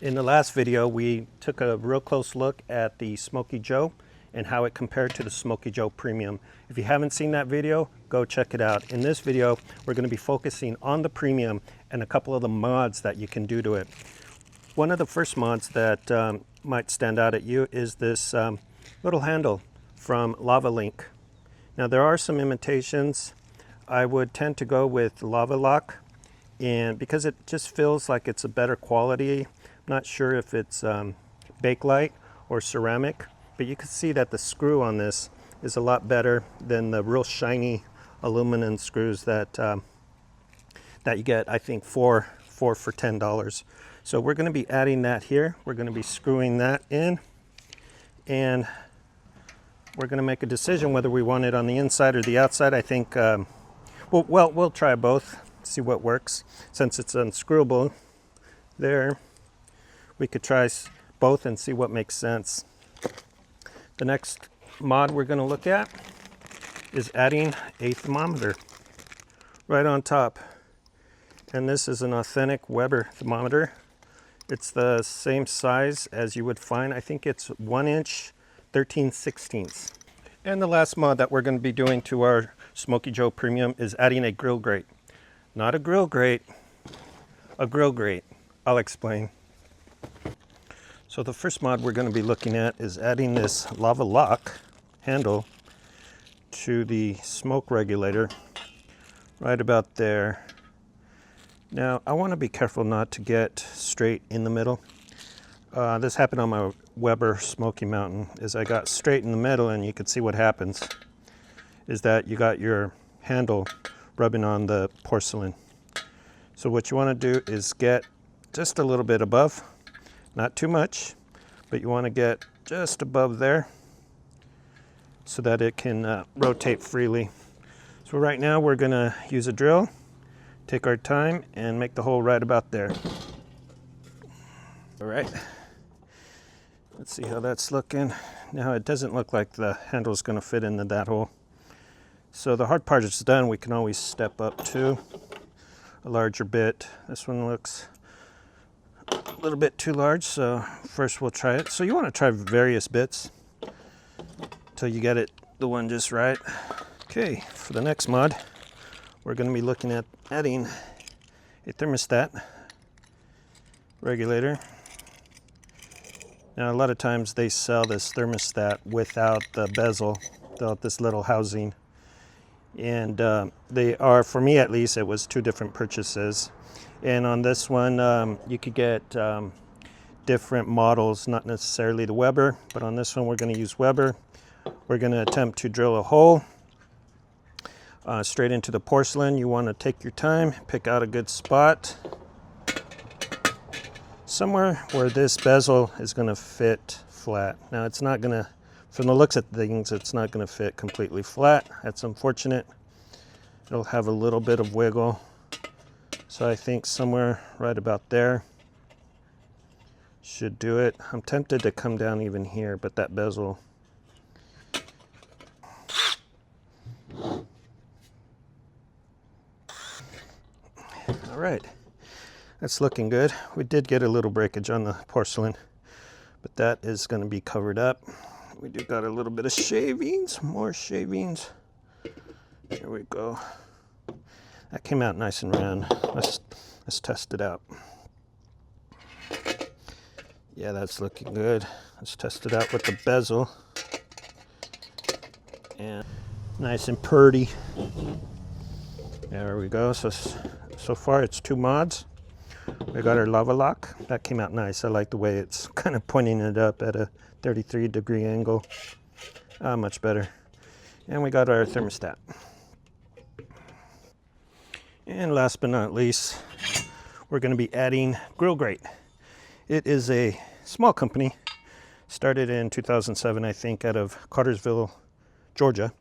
In the last video, we took a real close look at the Smokey Joe and how it compared to the Smokey Joe Premium. If you haven't seen that video, go check it out. In this video, we're going to be focusing on the Premium and a couple of the mods that you can do to it. One of the first mods that might stand out at you is this little handle from Lava Link. Now there are some imitations. I would tend to go with Lava Lock, and because it just feels like it's a better quality. I'm not sure if it's Bakelite or ceramic, but you can see that the screw on this is a lot better than the real shiny aluminum screws that that you get, I think, four for $10. So we're going to be adding that here. We're going to be screwing that in, and we're going to make a decision whether we want it on the inside or the outside. I think, we'll try both, see what works. Since it's unscrewable there, we could try both and see what makes sense. The next mod we're going to look at is adding a thermometer right on top. And this is an authentic WEBER thermometer. It's the same size as you would find. I think it's 1 inch, 13/16. And the last mod that we're going to be doing to our Smokey Joe Premium is adding a grill grate. Not a grill grate, a grill grate. I'll explain. So the first mod we're going to be looking at is adding this Lava Lock handle to the smoke regulator right about there. Now I want to be careful not to get straight in the middle. This happened on my WEBER Smokey Mountain. Is I got straight in the middle, and you can see what happens is that you got your handle rubbing on the porcelain. So what you want to do is get just a little bit above. Not too much, but you want to get just above there so that it can rotate freely. So right now we're going to use a drill, take our time, and make the hole right about there. All right, let's see how that's looking. Now it doesn't look like the handle is going to fit into that hole. So the hard part is done. We can always step up to a larger bit. This one looks a little bit too large, so first we'll try it. So you want to try various bits until you get it the one just right. Okay, for the next mod, we're going to be looking at adding a thermostat regulator. Now a lot of times they sell this thermostat without the bezel, without this little housing. And they are, for me at least, it was two different purchases. And on this one, you could get different models, not necessarily the WEBER, but on this one, we're going to use WEBER. We're going to attempt to drill a hole straight into the porcelain. You want to take your time, pick out a good spot, somewhere where this bezel is going to fit flat. Now, it's not going to, from the looks of things, it's not going to fit completely flat. That's unfortunate. It'll have a little bit of wiggle. So I think somewhere right about there should do it. I'm tempted to come down even here, but that bezel. All right, that's looking good. We did get a little breakage on the porcelain, but that is going to be covered up. We do got a little bit of shavings, more shavings. Here we go. That came out nice and round. Let's test it out. Yeah, that's looking good. Let's test it out with the bezel. And nice and purty. There we go. So far it's two mods. We got our Lava Lock. That came out nice. I like the way it's kind of pointing it up at a 33-degree angle. Much better. And we got our thermostat. And last but not least, we're going to be adding grill grate. It is a small company, started in 2007, I think, out of Cartersville, Georgia.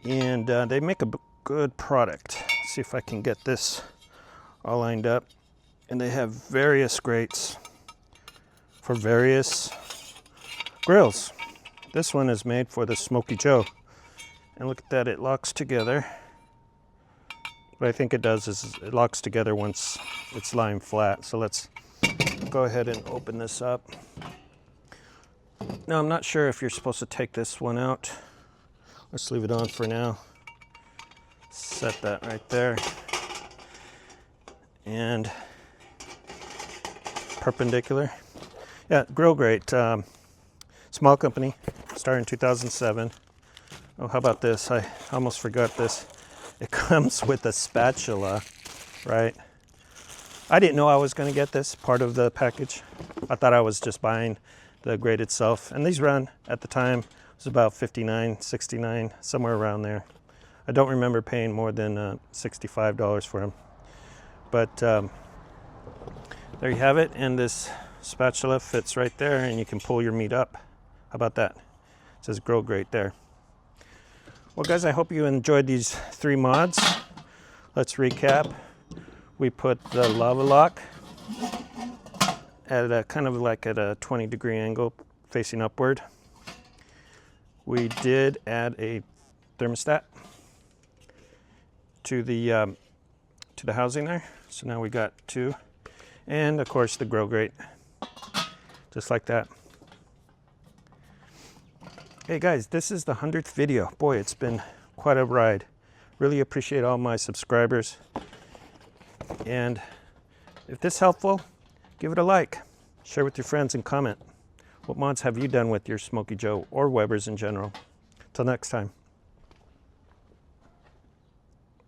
And they make a good product. Let's see if I can get this all lined up. And they have various grates for various grills. This one is made for the Smokey Joe. And look at that, it locks together. What I think it does is it locks together once it's lying flat. So let's go ahead and open this up. Now I'm not sure if you're supposed to take this one out. Let's leave it on for now. Set that right there. And perpendicular. Yeah, grill grate. Small company, started in 2007. Oh, how about this? I almost forgot this. It comes with a spatula, right? I didn't know I was going to get this part of the package. I thought I was just buying the grate itself. And these run, at the time, it was about $59, $69, somewhere around there. I don't remember paying more than $65 for them. But there you have it. And this spatula fits right there, and you can pull your meat up. How about that? It says grill grate there. Well, guys, I hope you enjoyed these 3 mods. Let's recap. We put the lava lock at a kind of like at a 20-degree angle facing upward. We did add a thermostat to the housing there. So now we got 2. And of course the grill grate, just like that. Hey guys, this is the 100th video. Boy, it's been quite a ride. Really appreciate all my subscribers. And if this is helpful, give it a like. Share with your friends and comment. What mods have you done with your Smokey Joe or Weber's in general? Till next time.